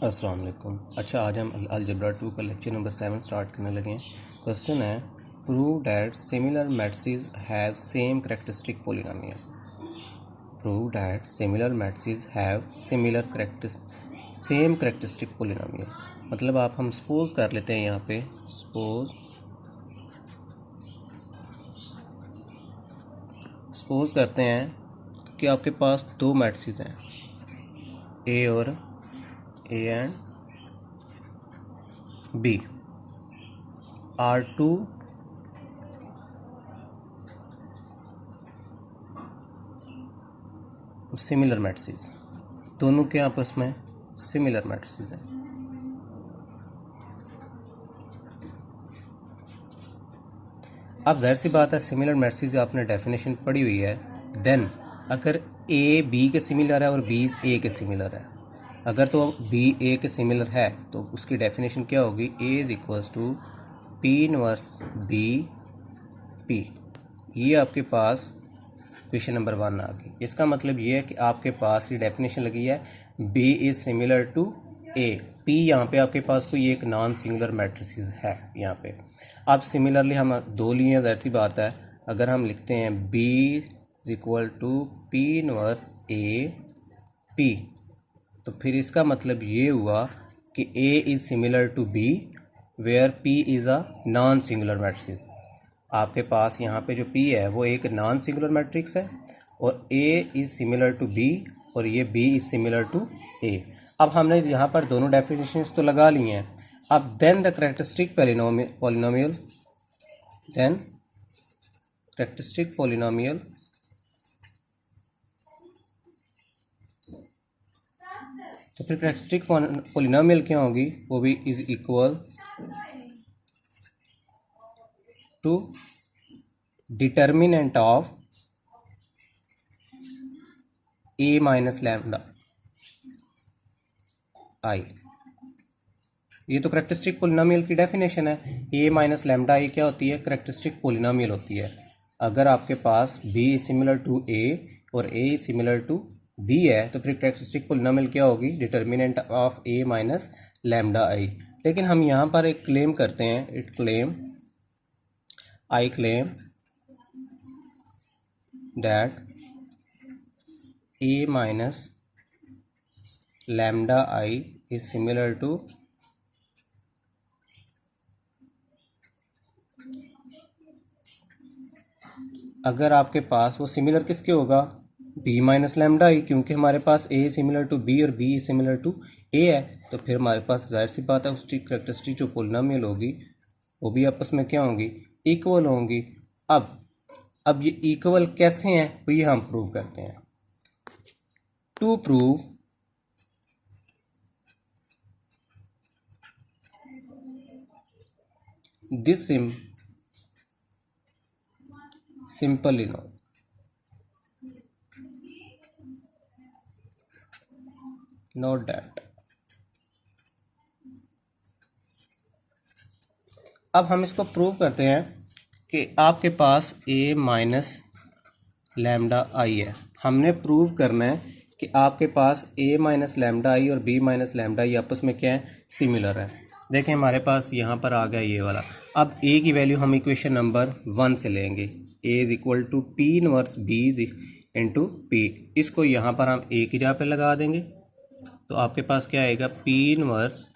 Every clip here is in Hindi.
अस्सलाम वालेकुम। अच्छा, आज हम अलजेब्रा 2 का लेक्चर नंबर 7 स्टार्ट करने लगे हैं। क्वेश्चन है, prove that similar matrices have same characteristic polynomial. Prove that similar matrices have same characteristic polynomial. मतलब हम सपोज कर लेते हैं, यहाँ पे सपोज करते हैं कि आपके पास दो मैट्रिसेस हैं, ए और A and B are two similar matrices. दोनों के आपस में सिमिलर मैट्रिसेस हैं। अब जाहिर सी बात है, सिमिलर मैट्रिसेस आपने डेफिनेशन पढ़ी हुई है। देन अगर ए बी के सिमिलर है और बी ए के सिमिलर है, अगर तो बी ए के सिमिलर है तो उसकी डेफिनेशन क्या होगी? A is equals to P inverse B P. ये आपके पास क्वेश्चन नंबर 1 आ गई। इसका मतलब ये है कि आपके पास ये डेफिनेशन लगी है, B is similar to A. P यहाँ पे आपके पास कोई एक नॉन सिंगुलर मैट्रिसेस है यहाँ पे। अब सिमिलरली हम दो लिए, जाहिर सी बात है, अगर हम लिखते हैं B is equal to P inverse A P, तो फिर इसका मतलब ये हुआ कि A is similar to B where P is a non singular matrix. आपके पास यहाँ पे जो P है वो एक नॉन सिंगुलर मैट्रिक्स है और A is similar to B और ये B is similar to A। अब हमने यहाँ पर दोनों डेफिनेशंस तो लगा ली हैं। अब देन द कैरेक्टरिस्टिक पोलिनोमियल तो फिर कैरेक्टरिस्टिक पोलिनोमियल क्या होगी? वो भी is equal to determinant of A minus lambda I. ये तो कैरेक्टरिस्टिक पोलिनोमियल की डेफिनेशन है। ए माइनस लैम्डा आई क्या होती है? कैरेक्टरिस्टिक पोलिनोमियल होती है। अगर आपके पास b is similar to A और a is similar to b है तो फिर कैरेक्टरिस्टिक पोलिनोमियल क्या होगी? Determinant of a minus lambda I. लेकिन हम यहाँ पर एक क्लेम करते हैं, I claim that a minus lambda I is similar to अगर आपके पास वो सिमिलर किसके होगा? b माइनस लैम्डा आई, क्योंकि हमारे पास a सिमिलर टू b और b सिमिलर टू a है। तो फिर हमारे पास जाहिर सी बात है उसकी कैरेक्टरिस्टिक जो पोलिनोमियल होगी वो भी आपस में क्या होंगी? इक्वल होंगी। अब ये इक्वल कैसे हैं वो ये हम प्रूव करते हैं। To prove this simple enough note that. अब हम इसको प्रूव करते हैं कि आपके पास a माइनस लैम्डा आई है। हमने प्रूव करना है कि आपके पास a माइनस लैम्डा आई और b माइनस लैम्डा आई आपस में क्या है? सिमिलर है। देखें हमारे पास यहाँ पर आ गया ये वाला। अब a की वैल्यू हम इक्वेशन नंबर 1 से लेंगे, a is equal to P inverse b into P. इसको यहाँ पर हम a की जगह पे लगा देंगे तो आपके पास क्या आएगा? p inverse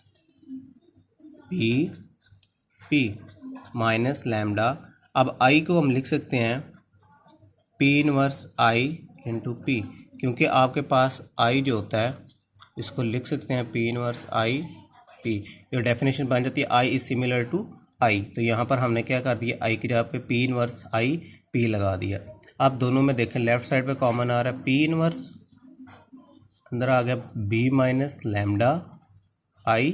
b p minus lambda. अब आई को हम लिख सकते हैं p inverse i into P, क्योंकि आपके पास i जो होता है इसको लिख सकते हैं p इनवर्स i p। ये डेफिनेशन बन जाती है i is similar to i। तो यहाँ पर हमने क्या कर दिया? i की जगह पे p इनवर्स i p लगा दिया। अब दोनों में देखें, लेफ्ट साइड पे कॉमन आ रहा है p इनवर्स, अंदर आ गया b माइनस लैम्डा i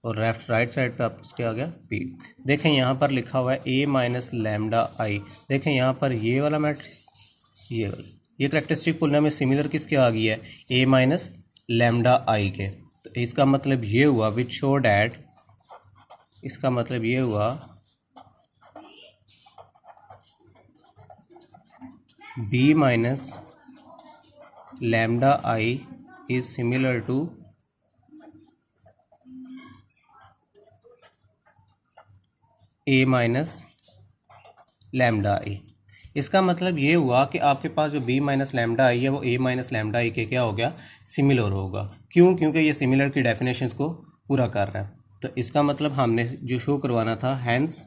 और राइट साइड पे आप उसके आ गया p। देखें यहाँ पर लिखा हुआ है a माइनस लैम्डा आई। देखें यहाँ पर ये वाला मैट्रिक्स, ये कैरेक्टरिस्टिक पोलिनोमियल सिमिलर किसके आ गई है? a माइनस लैम्डा आई के। तो इसका मतलब ये हुआ विच शो डैट, इसका मतलब ये हुआ b minus lambda I is similar to A minus lambda I. इसका मतलब ये हुआ कि आपके पास जो बी माइनस लैम्डा आई है वो ए माइनस लैम्डा आई के क्या हो गया, सिमिलर होगा। क्यों? क्योंकि ये सिमिलर की डेफिनेशंस को पूरा कर रहा है। तो इसका मतलब हमने जो शो करवाना था, हैंस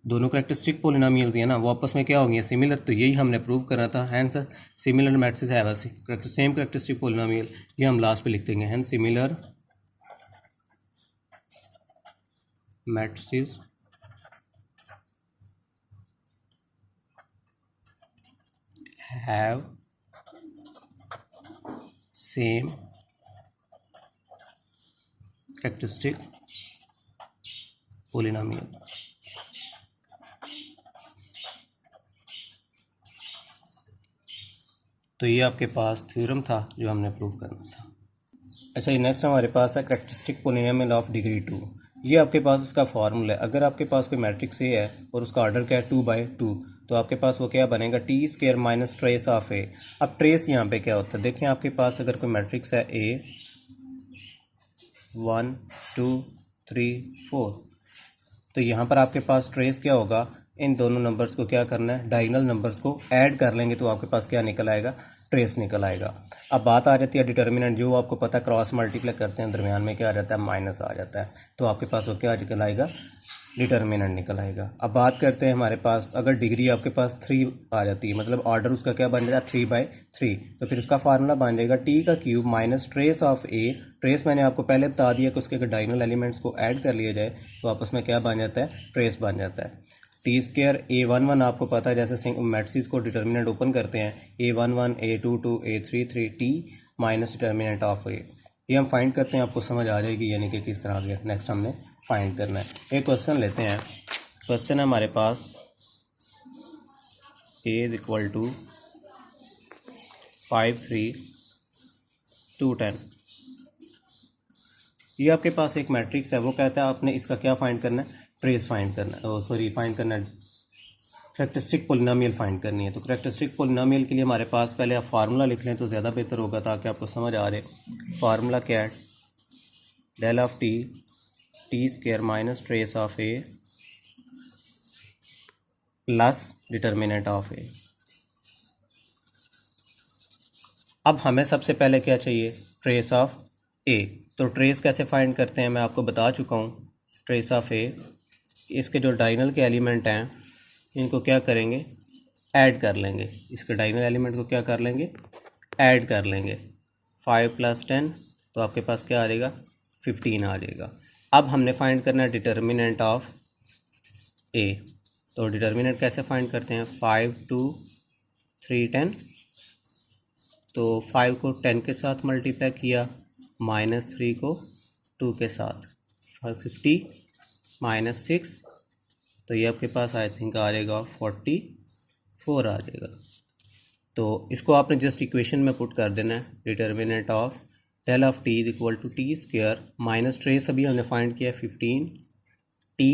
दोनों कैरेक्टरिस्टिक पोलिनोमियल दिया ना, वो आपस में क्या हो गया, सिमिलर। तो यही हमने प्रूव करना था, hence similar matrices have a same characteristic polynomial. ये हम लास्ट पे लिख देंगे, hence similar matrices have same characteristic polynomial। तो ये आपके पास थ्योरम था जो हमने प्रूव करना था। अच्छा, ये नेक्स्ट हमारे पास है कैरेक्टरिस्टिक पोलिनोमियल ऑफ डिग्री 2। ये आपके पास उसका फॉर्मूला है। अगर आपके पास कोई मैट्रिक्स ए है और उसका ऑर्डर क्या है 2/2, तो आपके पास वो क्या बनेगा, t square minus trace of A. अब ट्रेस यहाँ पे क्या होता है, देखें आपके पास अगर कोई मैट्रिक्स है ए 1 2 3 4, तो यहाँ पर आपके पास ट्रेस क्या होगा, इन दोनों नंबर्स को क्या करना है, डायगोनल नंबर्स को ऐड कर लेंगे तो आपके पास क्या निकल आएगा, ट्रेस निकल आएगा। अब बात आ जाती है डिटर्मिनेंट, जो आपको पता है क्रॉस मल्टीप्लाई करते हैं दरमियान में क्या आ जाता है, माइनस आ जाता है। तो आपके पास वो क्या निकल आएगा, डिटर्मिनेंट निकल आएगा। अब बात करते हैं हमारे पास अगर डिग्री आपके पास 3 आ जाती है, मतलब ऑर्डर उसका क्या बन जाता है 3/3, तो फिर उसका फार्मूला बन जाएगा टी का cube minus trace of A. Trace मैंने आपको पहले बता दिया कि उसके अगर डायगोनल एलिमेंट्स को ऐड कर लिया जाए तो आपस में क्या बन जाता है, ट्रेस बन जाता है। टी स्क्वायर A11 आपको पता है, जैसे मैट्रिक्स को डिटर्मिनेंट ओपन करते हैं, A11 A22 A33 t minus determinant of A. ये हम फाइंड करते हैं, आपको समझ आ जाएगी यानी कि किस तरह के नेक्स्ट हमने फाइंड करना है। एक क्वेश्चन लेते हैं। क्वेश्चन है हमारे पास A इज इक्वल टू 5 3 2 10। ये आपके पास एक मैट्रिक्स है, वो कहता है आपने इसका क्या फाइंड करना है, ट्रेस फाइंड करना है, फाइंड करना है, कैरेक्टरिस्टिक पोलिनोमियल फाइंड करनी है। तो कैरेक्टरिस्टिक पोलिनोमियल के लिए हमारे पास पहले आप फार्मूला लिख लें तो ज़्यादा बेहतर होगा, ताकि आपको समझ आ रहे। फार्मूला क्या है, del of t t square minus trace of A plus determinant of A. अब हमें सबसे पहले क्या चाहिए, ट्रेस ऑफ ए। तो ट्रेस कैसे फाइंड करते हैं मैं आपको बता चुका हूँ। ट्रेस ऑफ ए, इसके जो डायगोनल के एलिमेंट हैं इनको क्या करेंगे, ऐड कर लेंगे। इसके डायगोनल एलिमेंट को क्या कर लेंगे, ऐड कर लेंगे। 5 + 10 तो आपके पास क्या आ जाएगा, 15 आ जाएगा। अब हमने फाइंड करना है डिटर्मिनेंट ऑफ ए। तो डिटर्मिनेंट कैसे फाइंड करते हैं, 5 2 3 10। तो 5 को 10 के साथ मल्टीप्लाई किया, -3 को 2 के साथ, 50 -6, तो ये आपके पास आई थिंक आ जाएगा 44 आ जाएगा। तो इसको आपने जस्ट इक्वेशन में पुट कर देना है। Determinant of del of T is equal to T square minus trace अभी हमने फाइंड किया 15 टी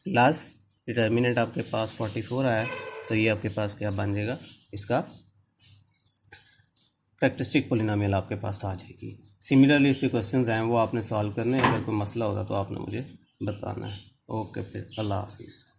प्लस डिटर्मिनेंट आपके पास 44 आया। तो ये आपके पास क्या बन जाएगा, इसका कैरेक्टरिस्टिक पोलिनोमियल आपके पास आ जाएगी। सिमिलरली इसके क्वेश्चंस हैं वो आपने सॉल्व करने हैं। अगर कोई मसला होगा तो आपने मुझे बताना है। ओके, फिर अल्लाह हाफिज़।